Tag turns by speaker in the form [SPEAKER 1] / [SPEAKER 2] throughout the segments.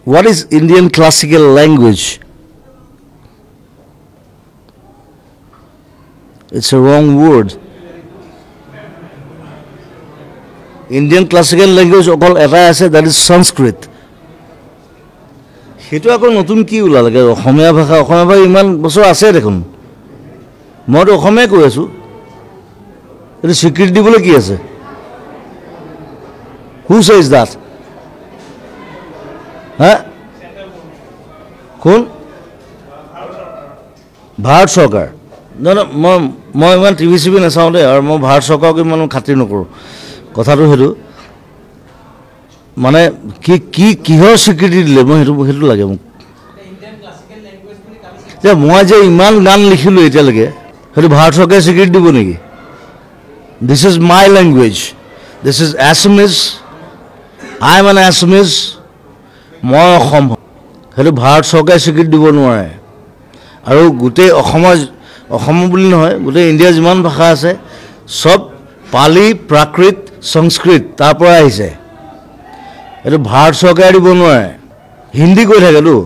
[SPEAKER 1] What is Indian classical language? It's a wrong word. Indian classical language okol eta ase, that is Sanskrit. Hetu akol notun ki ulalage Okhomia bhasha iman bosor ase dekhun. Moi to Okhomia koi asu. Etu sweekriti dibole ki ase? Who says that? Huh? Kon? Bharat Sarkar. No, মই ইমান TV চিভি নাচাওঁ দে আৰু মই ভাৰত চৰকাৰক ইমান খাতিৰ নকৰোঁ কথাটো সেইটো মানে কিহৰ স্বীকৃতি দিলে মই সেইটো লাগে মোক যে মই যে ইমান গান লিখিলোঁ এতিয়ালৈকে সেইটো ভাৰত চৰকাৰে স্বীকৃতি দিব নেকি this is my language this is Assamese I am N Assamese মই অসম সেইটো ভাৰত চৰকাৰে স্বীকৃতি দিব নোৱাৰে আৰু গোটেই অসম বুলি নহয় গোটেই ইণ্ডিয়াৰ যিমান ভাষা আছে সব পালি প্ৰাকৃত সংস্কৃত তাৰ পৰা আহিছে এইটো ভাৰত চৰকাৰে দিব নোৱাৰে হিন্দী কৈ থাকেতো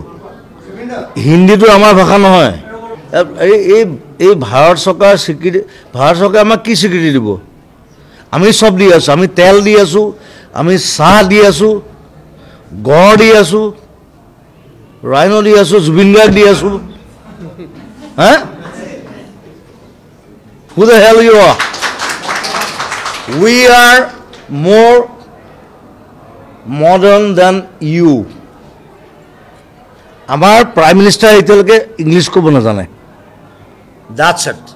[SPEAKER 1] হিন্দীটো আমাৰ ভাষা নহয় এই ভাৰত চৰকাৰ স্বীকৃতি ভাৰত চৰকাৰে আমাক কি স্বীকৃতি দিব আমি সব দি আছোঁ আমি তেল দি আছোঁ আমি চাহ দি আছোঁ গড় দি আছোঁ ৰাইনো দি আছোঁ জুবিন গাৰ্গ দি আছোঁ হা Who the hell you are? We are more modern than you. Our Prime Minister etelke English ko bona jane. That's it.